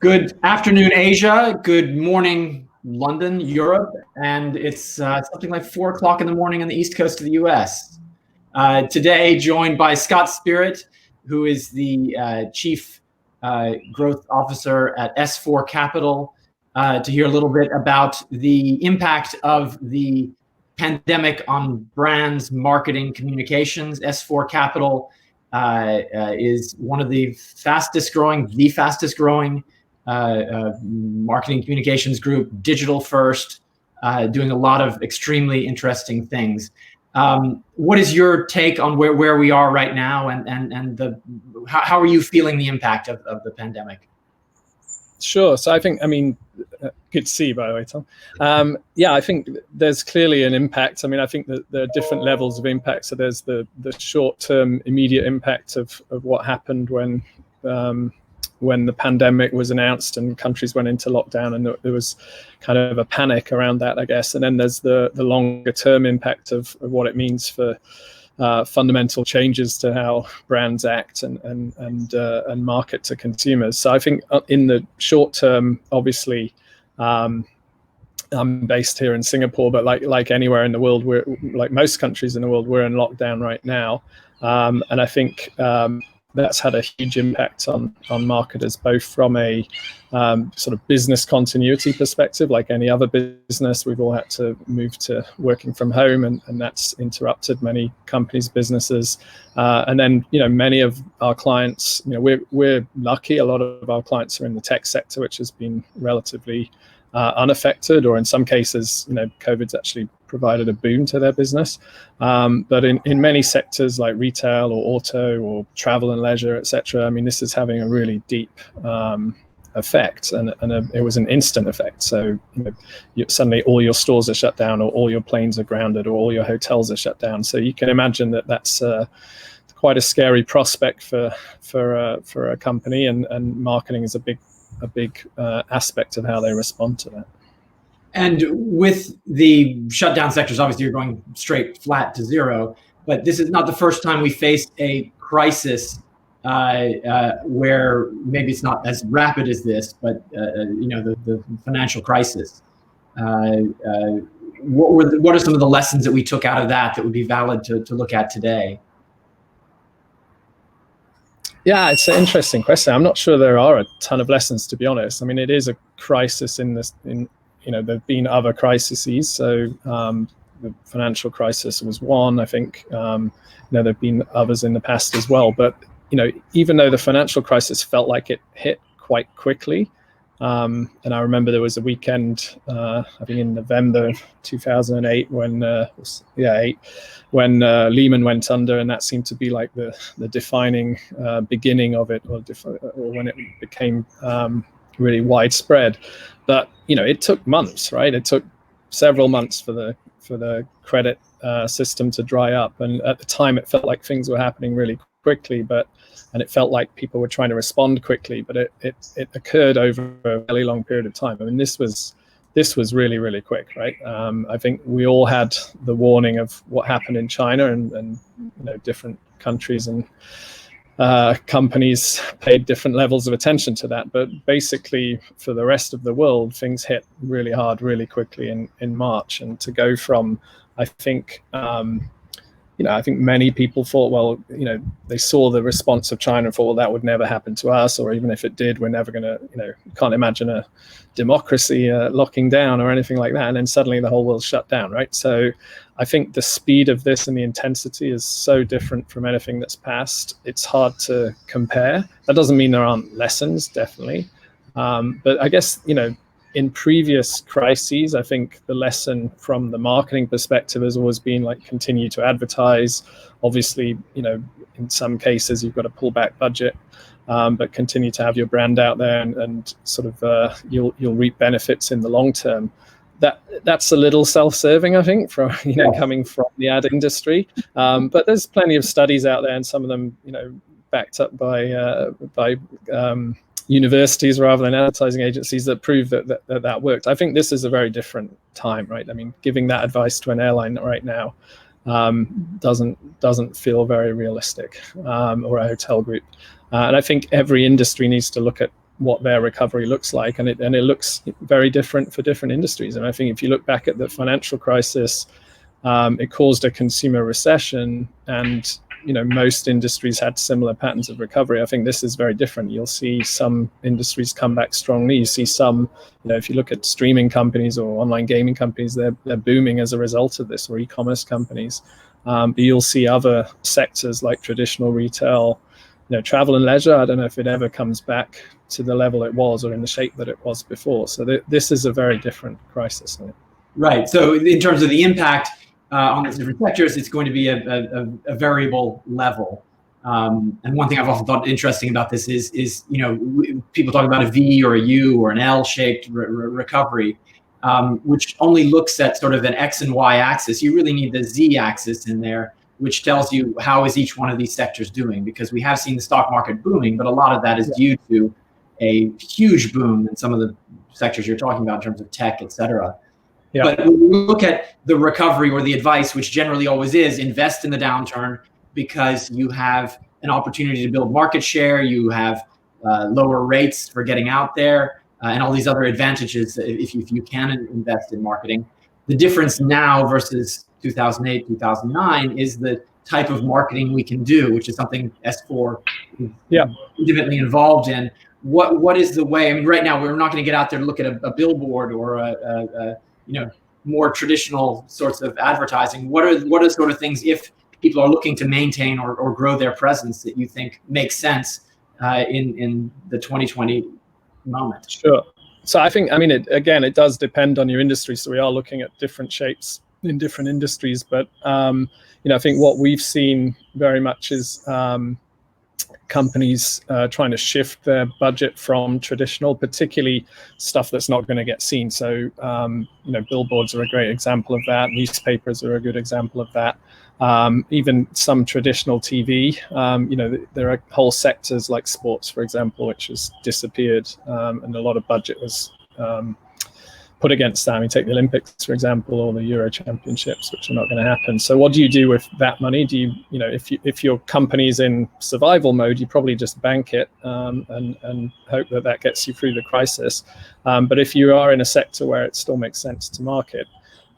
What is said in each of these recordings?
Good afternoon, Asia. Good morning, London, Europe, and it's something like 4 o'clock in the morning on the East Coast of the U.S. Today, joined by Scott Spirit, who is the Chief Growth Officer at S4 Capital, to hear a little bit about the impact of the pandemic on brands, marketing, communications. S4 Capital is one of the fastest growing marketing communications group, digital first, doing a lot of extremely interesting things. What is your take on where we are right now, and how are you feeling the impact of the pandemic? Sure. So I think, good to see you, by the way, Tom. Yeah, I think there's clearly an impact. I think that there are different levels of impact. So there's the short-term immediate impact of what happened when the pandemic was announced and countries went into lockdown, and there was kind of a panic around that, I guess. And then there's the longer term impact of what it means for fundamental changes to how brands act and market to consumers. So I think in the short term, obviously, I'm based here in Singapore, but like anywhere in the world, we're like most countries in the world, we're in lockdown right now, and I think that's had a huge impact on marketers, both from a sort of business continuity perspective. Like any other business, we've all had to move to working from home, and that's interrupted many companies' businesses. And then, many of our clients, we're lucky. A lot of our clients are in the tech sector, which has been relatively unaffected, or in some cases, COVID's actually provided a boom to their business. But in many sectors like retail or auto or travel and leisure, etc., this is having a really deep effect, and it was an instant effect. So suddenly all your stores are shut down, or all your planes are grounded, or all your hotels are shut down. So you can imagine that that's quite a scary prospect for a company, and marketing is a big aspect of how they respond to that. And with the shutdown sectors, obviously you're going straight flat to zero, but this is not the first time we faced a crisis where maybe it's not as rapid as this, but the financial crisis. What are some of the lessons that we took out of that would be valid to look at today? Yeah, it's an interesting question. I'm not sure there are a ton of lessons, to be honest. It is a crisis there've been other crises. So the financial crisis was one. I think there've been others in the past as well. But even though the financial crisis felt like it hit quite quickly, and I remember there was a weekend, I think in November 2008, when Lehman went under, and that seemed to be like the defining beginning of it, or when it became really widespread. But it took months, right? It took several months for the credit system to dry up, and at the time it felt like things were happening really quickly, and it felt like people were trying to respond quickly, but it occurred over a very long period of time. This was really, really quick, right? I think we all had the warning of what happened in China, and different countries and companies paid different levels of attention to that. But basically, for the rest of the world, things hit really hard, really quickly in March. And to go from, I think many people thought, well, they saw the response of China and thought, well, that would never happen to us, or even if it did, we're never going to, can't imagine a democracy locking down or anything like that. And then suddenly the whole world shut down, right? So I think the speed of this and the intensity is so different from anything that's passed. It's hard to compare. That doesn't mean there aren't lessons, definitely. But I guess, in previous crises, I think the lesson from the marketing perspective has always been like, continue to advertise. Obviously, in some cases you've got to pull back budget, but continue to have your brand out there, and sort of you'll reap benefits in the long term. That's a little self-serving, I think, from coming from the ad industry. But there's plenty of studies out there, and some of them backed up by universities rather than advertising agencies, that prove that worked. I think this is a very different time, right? Giving that advice to an airline right now doesn't feel very realistic, or a hotel group. And I think every industry needs to look at what their recovery looks like, and it looks very different for different industries. And I think if you look back at the financial crisis, it caused a consumer recession, and most industries had similar patterns of recovery. I think this is very different. You'll see some industries come back strongly. You see some, if you look at streaming companies or online gaming companies, they're booming as a result of this, or e-commerce companies. But you'll see other sectors like traditional retail, travel and leisure. I don't know if it ever comes back to the level it was or in the shape that it was before. So this is a very different crisis. Right. So in terms of the impact on the different sectors, it's going to be a variable level. And one thing I've often thought interesting about this is people talk about a V or a U or an L-shaped recovery, which only looks at sort of an X and Y axis. You really need the Z axis in there, which tells you how is each one of these sectors doing, because we have seen the stock market booming, but a lot of that is due to a huge boom in some of the sectors you're talking about in terms of tech, et cetera. Yeah. But when you look at the recovery or the advice, which generally always is, invest in the downturn because you have an opportunity to build market share, you have lower rates for getting out there, and all these other advantages if you can invest in marketing. The difference now versus 2008, 2009 is the type of marketing we can do, which is something S4 is intimately involved in. What is the way? I mean, right now we're not going to get out there to look at a billboard or a more traditional sorts of advertising. What are sort of things, if people are looking to maintain or grow their presence, that you think makes sense in the 2020 moment? Sure. So I think, it does depend on your industry. So we are looking at different shapes in different industries, but I think what we've seen very much is companies trying to shift their budget from traditional, particularly stuff that's not going to get seen. So, billboards are a great example of that. Newspapers are a good example of that. Even some traditional TV, there are whole sectors like sports, for example, which has disappeared, and a lot of budget was put against that. I mean, take the Olympics, for example, or the Euro Championships, which are not going to happen. So what do you do with that money? Do you, if your company's in survival mode, you probably just bank it and hope that gets you through the crisis. But if you are in a sector where it still makes sense to market,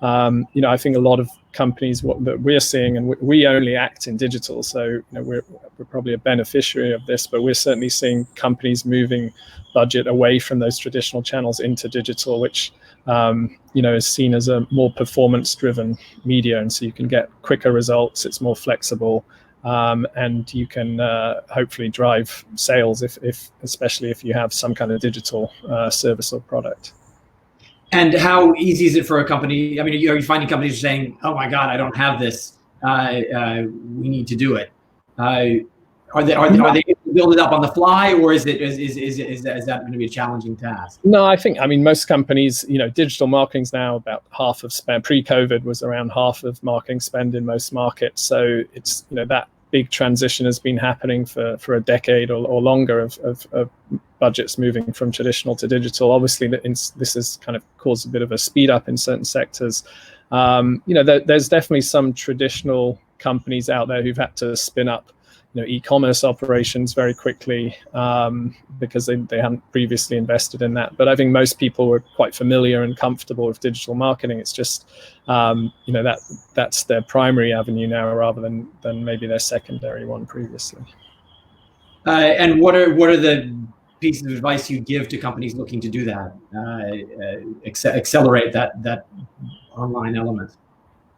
I think a lot of companies that we're seeing, and we only act in digital, so we're probably a beneficiary of this, but we're certainly seeing companies moving budget away from those traditional channels into digital, which is seen as a more performance-driven media, and so you can get quicker results. It's more flexible, and you can hopefully drive sales especially if you have some kind of digital service or product. And how easy is it for a company? I mean, are you finding companies saying, "Oh my God, I don't have this. We need to do it." Are they able to build it up on the fly, or is that going to be a challenging task? No, I think most companies, digital marketing's now about half of spend. Pre-COVID was around half of marketing spend in most markets. So it's that big transition has been happening for a decade or longer of budgets moving from traditional to digital. Obviously, this has kind of caused a bit of a speed up in certain sectors. There's definitely some traditional companies out there who've had to spin up e-commerce operations very quickly because they hadn't previously invested in that. But I think most people were quite familiar and comfortable with digital marketing. It's just that's their primary avenue now rather than maybe their secondary one previously. And what are the pieces of advice you give to companies looking to do that, accelerate that online element?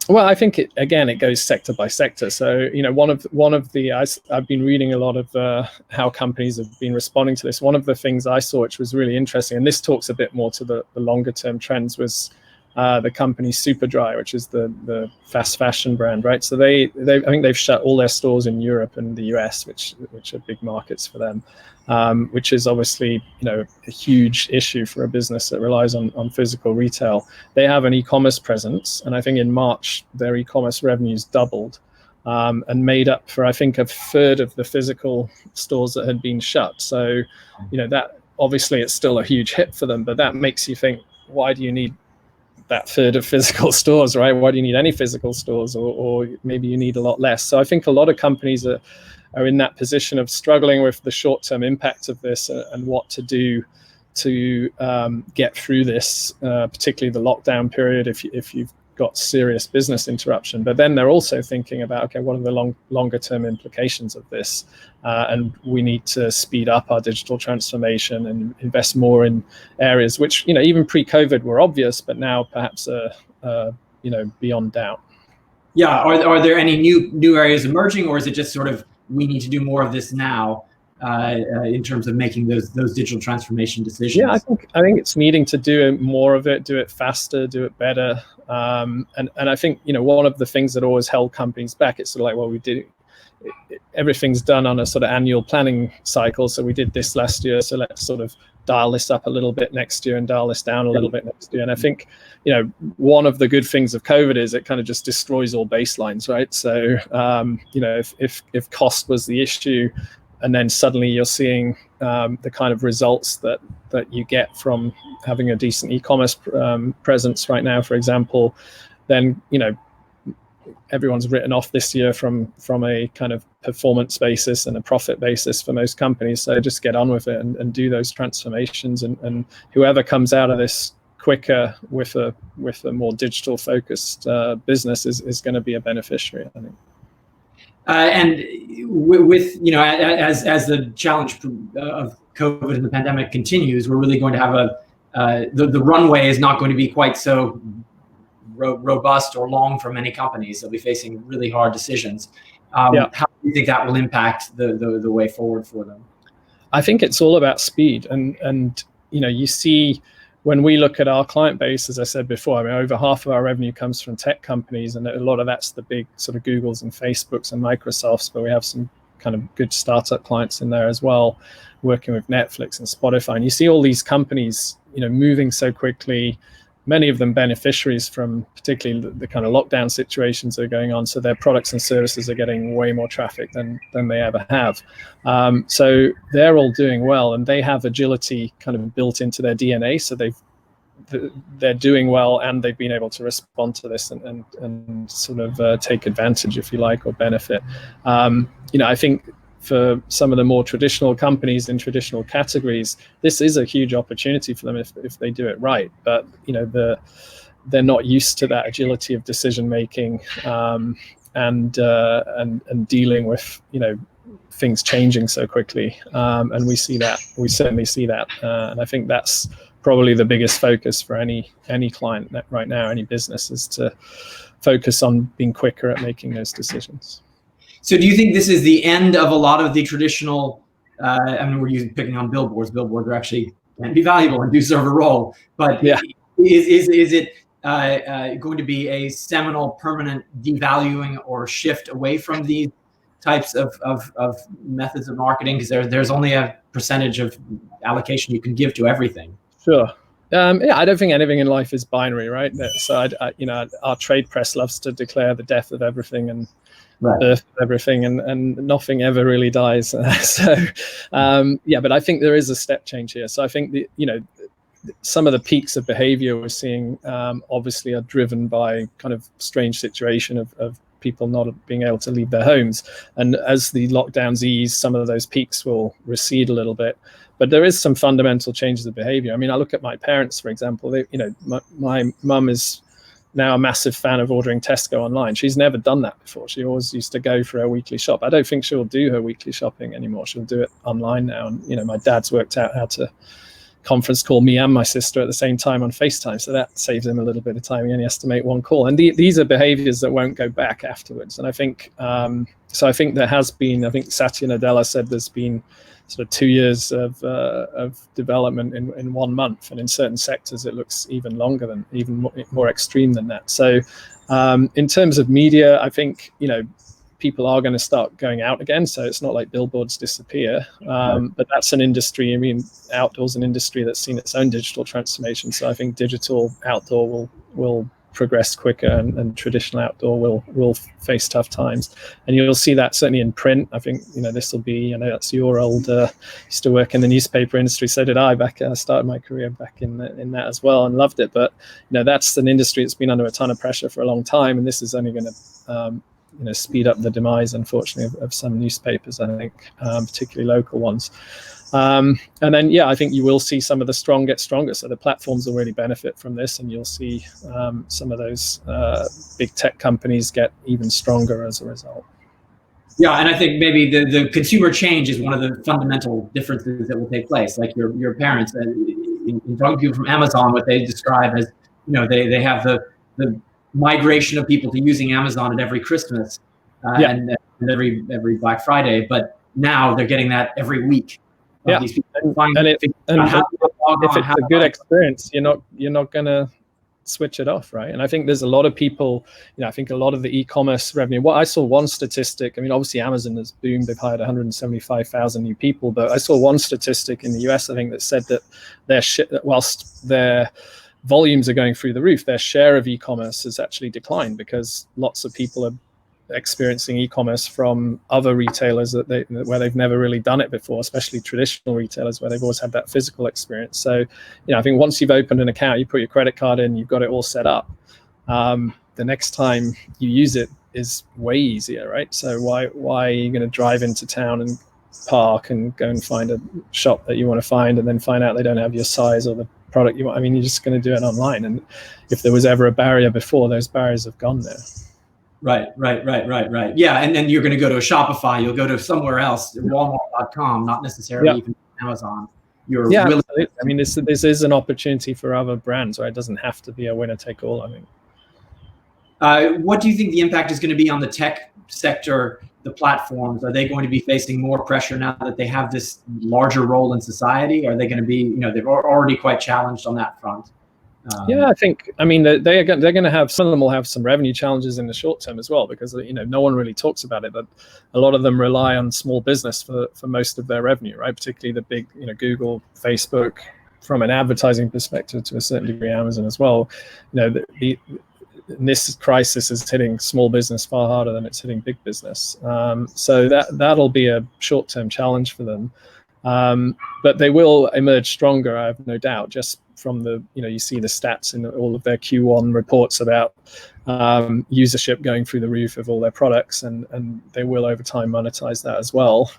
Well, I think it goes sector by sector. So, I've been reading a lot of how companies have been responding to this. One of the things I saw, which was really interesting, and this talks a bit more to the longer term trends, was the company Superdry, which is the fast fashion brand, right? So I think they've shut all their stores in Europe and the US, which are big markets for them, which is obviously a huge issue for a business that relies on physical retail. They have an e-commerce presence, and I think in March their e-commerce revenues doubled and made up for, I think, a third of the physical stores that had been shut. So that obviously it's still a huge hit for them, but that makes you think, why do you need that third of physical stores, right? Why do you need any physical stores, or maybe you need a lot less? So I think a lot of companies are are in that position of struggling with the short-term impact of this and what to do to get through this, particularly the lockdown period if you've got serious business interruption. But then they're also thinking about, okay, what are the longer term implications of this? And we need to speed up our digital transformation and invest more in areas which, even pre-COVID were obvious, but now perhaps beyond doubt. Yeah, are there any new areas emerging, or is it just sort of we need to do more of this now in terms of making those digital transformation decisions? Yeah, I think it's needing to do more of it, do it faster, do it better. And I think, one of the things that always held companies back, it's sort of like, well, everything's done on a sort of annual planning cycle. So we did this last year, so let's sort of dial this up a little bit next year and dial this down a little bit next year. And I think, one of the good things of COVID is it kind of just destroys all baselines, right? So, if cost was the issue, and then suddenly you're seeing the kind of results that you get from having a decent e-commerce presence right now, for example, then, everyone's written off this year from a kind of performance basis and a profit basis for most companies. So just get on with it and do those transformations. And whoever comes out of this quicker with a more digital focused business is going to be a beneficiary, I think. And with as the challenge of COVID and the pandemic continues, we're really going to have the runway is not going to be quite so robust or long for many companies. They'll be facing really hard decisions. How do you think that will impact the way forward for them? I think it's all about speed, and you see. When we look at our client base, as I said before, I mean, over half of our revenue comes from tech companies, and a lot of that's the big sort of Googles and Facebooks and Microsofts, but we have some kind of good startup clients in there as well, working with Netflix and Spotify. And you see all these companies, moving so quickly, many of them beneficiaries from particularly the kind of lockdown situations that are going on. So their products and services are getting way more traffic than they ever have. So they're all doing well, and they have agility kind of built into their DNA. So they're doing well, and they've been able to respond to this and sort of take advantage, if you like, or benefit. I think for some of the more traditional companies in traditional categories, this is a huge opportunity for them if they do it right. But they're not used to that agility of decision making and dealing with things changing so quickly. And we certainly see that, and I think that's probably the biggest focus for any client right now, any business, is to focus on being quicker at making those decisions. So do you think this is the end of a lot of the traditional, we're picking on billboards. Billboards are actually can be valuable and do serve a role, but is it going to be a seminal permanent devaluing or shift away from these types of methods of marketing? Because there's only a percentage of allocation you can give to everything. Sure. I don't think anything in life is binary, right? So our trade press loves to declare the death of everything and birth of everything, and nothing ever really dies. But I think there is a step change here. So I think some of the peaks of behavior we're seeing obviously are driven by kind of strange situation of people not being able to leave their homes. And as the lockdowns ease, some of those peaks will recede a little bit. But there is some fundamental changes of behavior. I mean, I look at my parents, for example. My mum is now a massive fan of ordering Tesco online. She's never done that before. She always used to go for her weekly shop. I don't think she'll do her weekly shopping anymore. She'll do it online now. And, my dad's worked out how to conference call me and my sister at the same time on FaceTime. So that saves him a little bit of time. He only has to make one call. And these are behaviors that won't go back afterwards. And I think, I think there has been, I think Satya Nadella said there's been sort of 2 years of development in 1 month, and in certain sectors it looks even longer than, even more extreme than that. So in terms of media, I think people are going to start going out again, so it's not like billboards disappear, but that's an industry. I mean, outdoors an industry that's seen its own digital transformation, so I think digital outdoor will progress quicker, and traditional outdoor will face tough times. And you'll see that certainly in print. I think this will be, that's your old used to work in the newspaper industry, so did I. I started my career back in that as well and loved it. But that's an industry that's been under a ton of pressure for a long time, and this is only going to speed up the demise, unfortunately, of some newspapers, I think, particularly local ones. And then, I think you will see some of the strong get stronger. So the platforms will really benefit from this, and you'll see some of those big tech companies get even stronger as a result. Yeah, and I think maybe the consumer change is one of the fundamental differences that will take place. Like your parents, in talking to people from Amazon, what they describe as, they have the migration of people to using Amazon at every Christmas and every Black Friday, but now they're getting that every week. These people and if it's a good experience, you're not gonna switch it off, right? And I think there's a lot of people, I think a lot of the e-commerce revenue, I saw one statistic, obviously Amazon has boomed, they've hired 175,000 new people, but I saw one statistic in the US, I think, that said that whilst their volumes are going through the roof, their share of e-commerce has actually declined because lots of people are experiencing e-commerce from other retailers where they've never really done it before, especially traditional retailers where they've always had that physical experience. So, I think once you've opened an account, you put your credit card in, you've got it all set up. The next time you use it is way easier, right? So why are you going to drive into town and park and go and find a shop that you want to find and then find out they don't have your size or the product you want? You're just going to do it online. And if there was ever a barrier before, those barriers have gone there. Right. Yeah, and then you're going to go to a Shopify. You'll go to somewhere else, Walmart.com, not necessarily even Amazon. This is an opportunity for other brands, right? It doesn't have to be a winner take all, I think. What do you think the impact is going to be on the tech sector, the platforms? Are they going to be facing more pressure now that they have this larger role in society? Are they going to be, they're already quite challenged on that front? I think, they're going to have, some of them will have some revenue challenges in the short term as well, because, no one really talks about it, but a lot of them rely on small business for most of their revenue, right? Particularly the big, Google, Facebook, from an advertising perspective, to a certain degree, Amazon as well. This crisis is hitting small business far harder than it's hitting big business. So that'll be a short-term challenge for them. But they will emerge stronger, I have no doubt, just from the, you see the stats in all of their Q1 reports about usership going through the roof of all their products, and they will over time monetize that as well.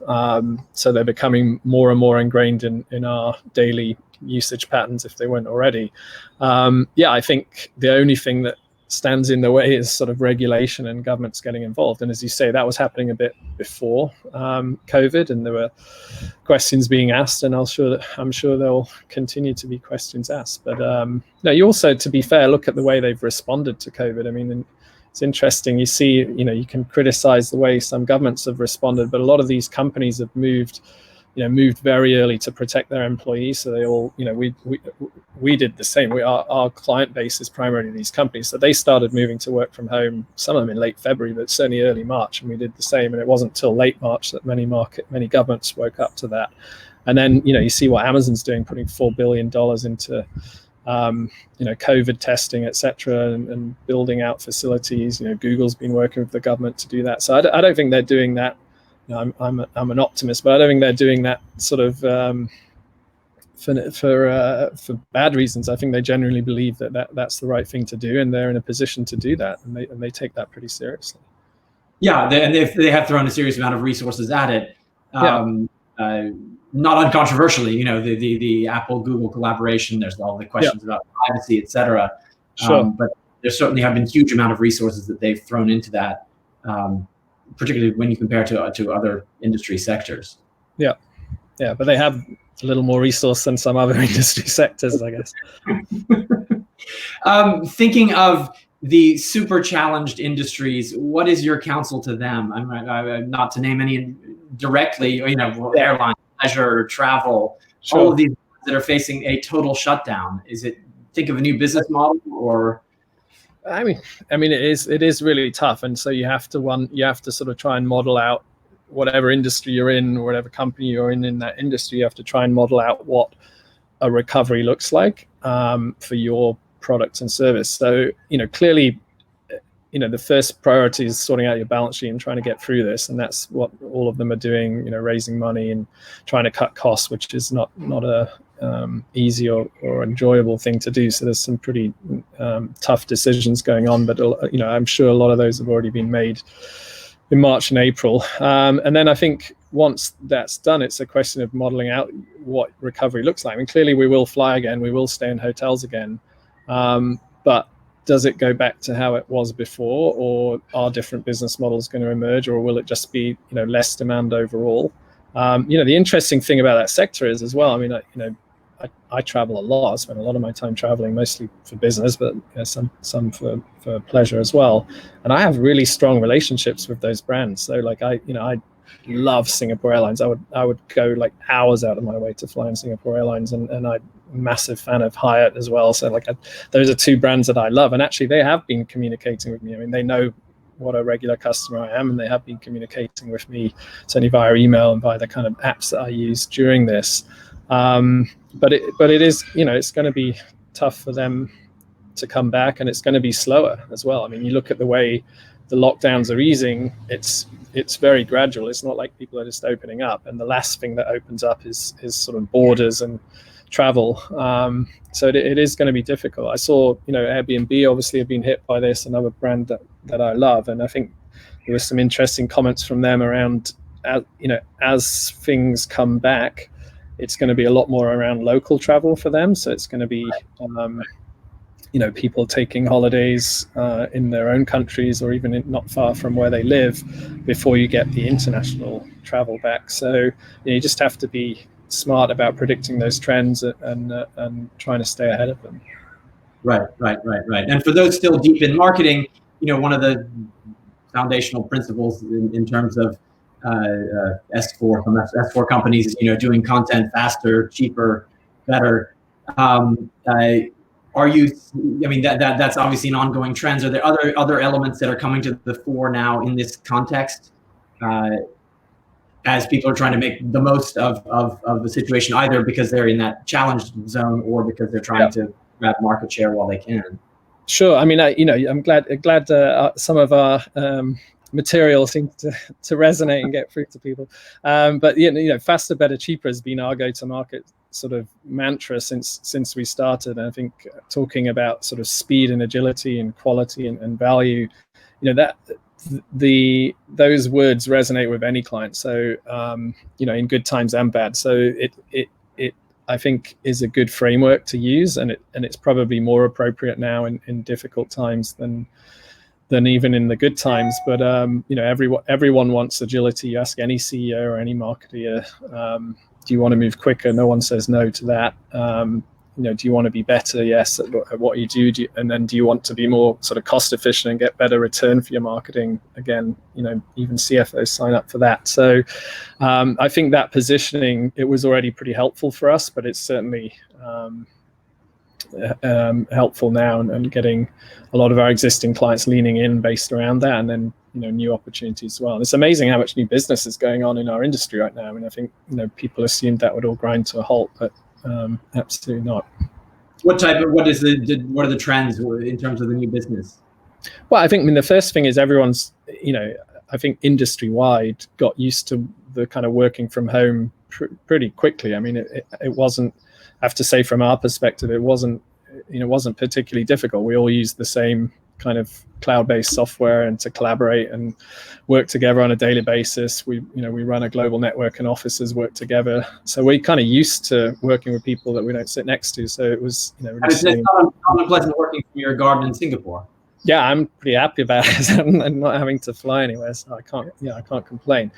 So they're becoming more and more ingrained in our daily usage patterns if they weren't already. I think the only thing that stands in the way is sort of regulation and governments getting involved. And as you say, that was happening a bit before COVID, and there were questions being asked, and I'm sure there'll continue to be questions asked. But you also, to be fair, look at the way they've responded to COVID. It's interesting. You see, you can criticize the way some governments have responded, but a lot of these companies have moved very early to protect their employees. So they all, we did the same. Our client base is primarily these companies. So they started moving to work from home, some of them in late February, but certainly early March. And we did the same. And it wasn't till late March that many governments woke up to that. And then, you see what Amazon's doing, putting $4 billion into, COVID testing, et cetera, and building out facilities. Google's been working with the government to do that. So I don't think they're doing that. I'm an optimist, but I don't think they're doing that sort of for bad reasons. I think they genuinely believe that's the right thing to do, and they're in a position to do that, and they take that pretty seriously. Yeah, they have thrown a serious amount of resources at it. Not uncontroversially, the Apple Google collaboration. There's all the questions about privacy, et cetera. Sure. But there certainly have been huge amount of resources that they've thrown into that. Particularly when you compare to other industry sectors. Yeah, but they have a little more resource than some other industry sectors, I guess. Thinking of the super challenged industries, what is your counsel to them? I'm not to name any directly, airline, leisure, travel, sure. All of these that are facing a total shutdown. Is it think of a new business model or? It is really tough, and so you have to sort of try and model out whatever industry you're in, whatever company you're in that industry. You have to try and model out what a recovery looks like for your product and service. So clearly, the first priority is sorting out your balance sheet and trying to get through this, and that's what all of them are doing. Raising money and trying to cut costs, which is not a easy or enjoyable thing to do. So there's some pretty tough decisions going on, but I'm sure a lot of those have already been made in March and April. And then I think once that's done, it's a question of modeling out what recovery looks like. I mean, clearly we will fly again, we will stay in hotels again, but does it go back to how it was before, or are different business models going to emerge, or will it just be, less demand overall? The interesting thing about that sector is as well, I mean, I travel a lot. I spend a lot of my time traveling, mostly for business, but some for pleasure as well. And I have really strong relationships with those brands. So like I love Singapore Airlines. I would go like hours out of my way to fly in Singapore Airlines, and I'm a massive fan of Hyatt as well. So like those are two brands that I love, and actually they have been communicating with me. I mean, they know what a regular customer I am, and they have been communicating with me certainly via email and via the kind of apps that I use during this. But it is, it's going to be tough for them to come back, and it's going to be slower as well. I mean, you look at the way the lockdowns are easing, it's very gradual. It's not like people are just opening up, and the last thing that opens up is sort of borders and travel. So it is going to be difficult. I saw, Airbnb obviously have been hit by this, another brand that I love, and I think there were some interesting comments from them around, as things come back, it's going to be a lot more around local travel for them. So it's going to be, people taking holidays in their own countries, or even not far from where they live, before you get the international travel back. So you just have to be smart about predicting those trends and trying to stay ahead of them. Right. And for those still deep in marketing, one of the foundational principles in terms of S4 from S4 companies, doing content faster, cheaper, better. Are you? I mean, that's obviously an ongoing trend. Are there other elements that are coming to the fore now in this context, as people are trying to make the most of the situation, either because they're in that challenged zone or because they're trying to grab market share while they can? Sure. I mean, I'm glad some of our material seems to resonate and get through to people. But faster, better, cheaper has been our go-to-market sort of mantra since we started. And I think talking about sort of speed and agility and quality and value, those words resonate with any client. So in good times and bad. So it I think is a good framework to use, and it's probably more appropriate now in difficult times than even in the good times. But everyone wants agility. You ask any CEO or any marketer, do you want to move quicker? No one says no to that. Do you want to be better? Yes, at what you do. And then do you want to be more sort of cost efficient and get better return for your marketing? Again, even CFOs sign up for that. So I think that positioning, it was already pretty helpful for us, but it's certainly helpful now, and getting a lot of our existing clients leaning in based around that, and then new opportunities as well. And it's amazing how much new business is going on in our industry right now. I mean, I think people assumed that would all grind to a halt, but absolutely not. What are the trends in terms of the new business? Well, I think the first thing is everyone's I think industry wide got used to the kind of working from home pretty quickly. I mean, it wasn't, I have to say, from our perspective, it wasn't particularly difficult. We all used the same kind of cloud-based software, and to collaborate and work together on a daily basis. We run a global network, and offices work together. So we're kind of used to working with people that we don't sit next to. So it was, it's not unpleasant working from your garden in Singapore. Yeah, I'm pretty happy about it, and not having to fly anywhere. So I can't complain.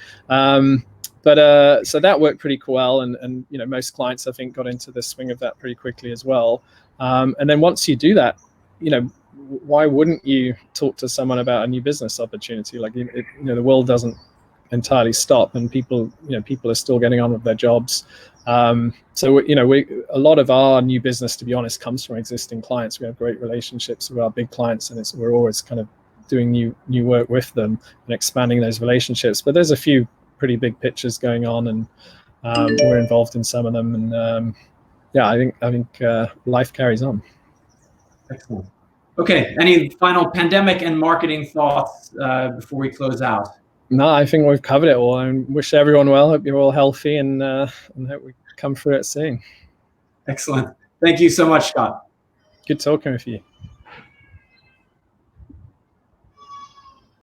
But so that worked pretty well, and most clients, I think, got into the swing of that pretty quickly as well. And then once you do that, why wouldn't you talk to someone about a new business opportunity? Like, the world doesn't entirely stop, and people are still getting on with their jobs. So a lot of our new business, to be honest, comes from existing clients. We have great relationships with our big clients, and we're always kind of doing new work with them and expanding those relationships. But there's a few pretty big pitches going on, and we're involved in some of them. And I think life carries on. Excellent. Okay. Any final pandemic and marketing thoughts before we close out? No, I think we've covered it all. I wish everyone well. Hope you're all healthy, and hope we come through it soon. Excellent. Thank you so much, Scott. Good talking with you.